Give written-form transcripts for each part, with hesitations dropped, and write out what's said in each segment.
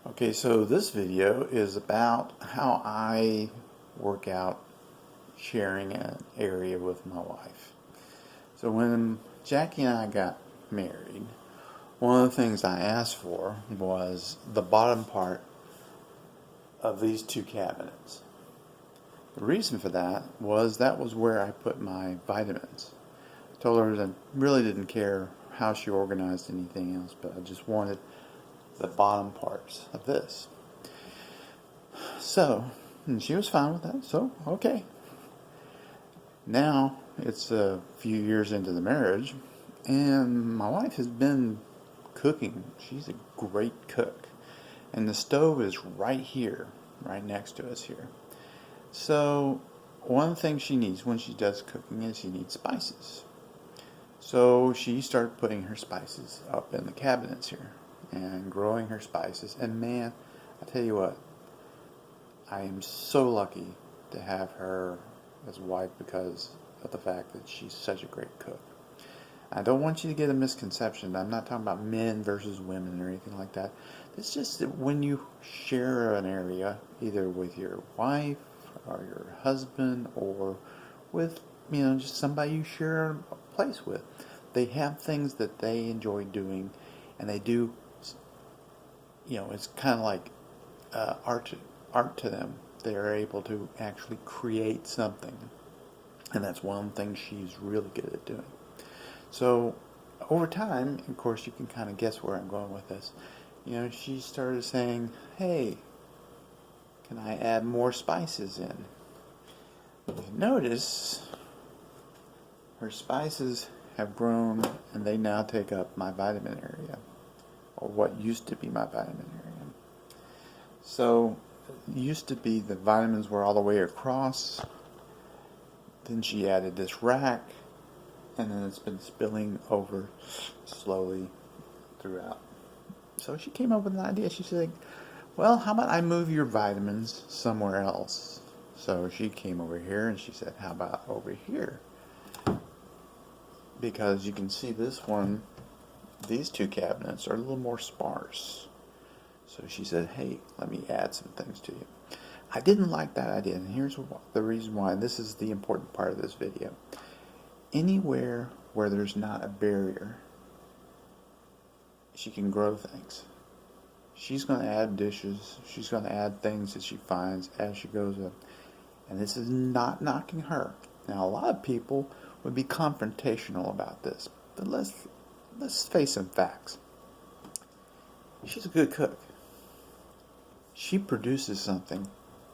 Okay, so this video is about how I work out sharing an area with my wife. So when Jackie and I got married, one of the things I asked for was the bottom part of these two cabinets. The reason for that was where I put my vitamins. I told her that I really didn't care how she organized anything else, but I just wanted the bottom parts of this. So, and she was fine with that, so okay. Now, it's a few years into the marriage, and my wife has been cooking. She's a great cook. And the stove is right here, right next to us here. So, one thing she needs when she does cooking is she needs spices. So, she started putting her spices up in the cabinets here and growing her spices. And man, I tell you what, I am so lucky to have her as a wife because of the fact that she's such a great cook. I don't want you to get a misconception. I'm not talking about men versus women or anything like that. It's just that when you share an area, either with your wife or your husband or with, just somebody you share a place with, they have things that they enjoy doing, and they do, it's kind of like art to them. They are able to actually create something, and that's one thing she's really good at doing. So over time, of course, you can kind of guess where I'm going with this. She started saying, "Hey, can I add more spices in?" If you notice, her spices have grown, and they now take up my vitamin area, or what used to be my vitamin area. So it used to be the vitamins were all the way across. Then she added this rack, and then it's been spilling over slowly throughout. So she came up with an idea. She said, "Well, how about I move your vitamins somewhere else?" So she came over here and she said, "How about over here?" Because you can see this one, these two cabinets are a little more sparse. So she said, "Hey, let me add some things to you." I didn't like that idea, and here's the reason why. This is the important part of this video. Anywhere where there's not a barrier, she can grow things. She's going to add dishes. She's going to add things that she finds as she goes up. And this is not knocking her. Now, a lot of people would be confrontational about this. But let's face some facts. She's a good cook. She produces something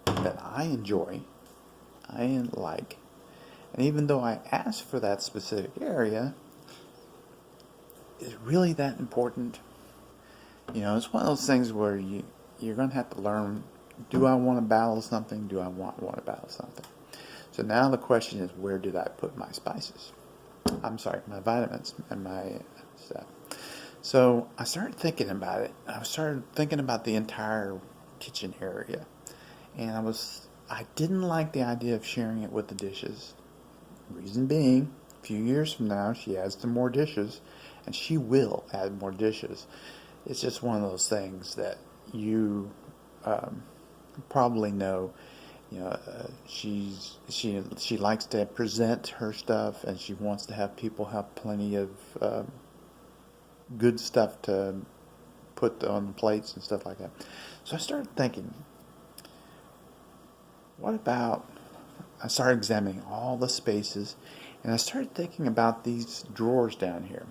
that I enjoy, I like. And even though I asked for that specific area, is it really that important? It's one of those things where you're going to have to learn, do I want to battle something? Do I want to battle something? So now the question is, where did I put my spices? I'm sorry, my vitamins and my stuff. So I started thinking about it. I started thinking about the entire kitchen area. And I didn't like the idea of sharing it with the dishes. Reason being, a few years from now, she adds some more dishes, and she will add more dishes. It's just one of those things that you probably know. She likes to present her stuff, and she wants to have people have plenty of good stuff to put on the plates and stuff like that. So I started thinking, I started examining all the spaces, and I started thinking about these drawers down here.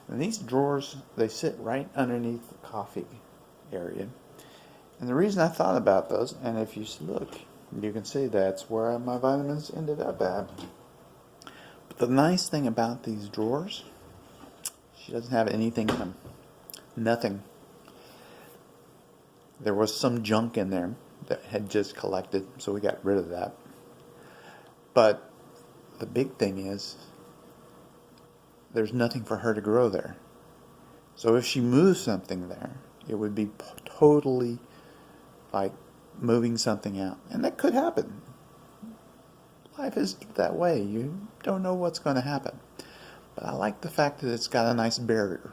And these drawers, they sit right underneath the coffee area. And the reason I thought about those, and if you look, you can see that's where my vitamins ended up at. But the nice thing about these drawers, she doesn't have anything in them. Nothing. There was some junk in there that had just collected, so we got rid of that. But the big thing is, there's nothing for her to grow there. So if she moves something there, it would be totally like moving something out. And that could happen. Life is that way. You don't know what's going to happen. But I like the fact that it's got a nice barrier.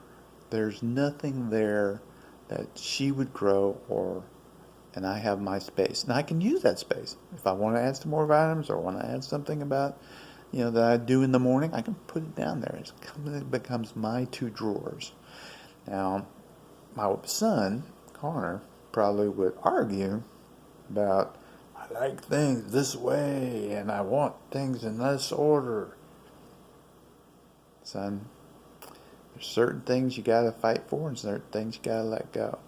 There's nothing there that she would grow, and I have my space. And I can use that space. If I want to add some more vitamins or want to add something about, that I do in the morning, I can put it down there. It becomes my 2 drawers. Now, my son, Connor, probably would argue about, I like things this way and I want things in this order. Son, there's certain things you gotta fight for and certain things you gotta let go.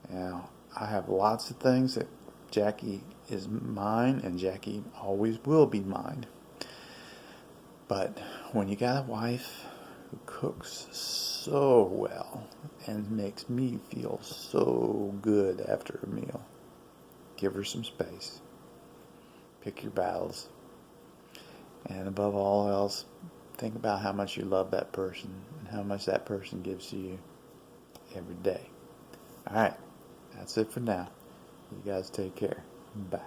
Now, I have lots of things that Jackie is mine and Jackie always will be mine. But when you got a wife who cooks so well and makes me feel so good after a meal, give her some space. Pick your battles. And above all else, think about how much you love that person and how much that person gives to you every day. Alright, that's it for now. You guys take care. Bye.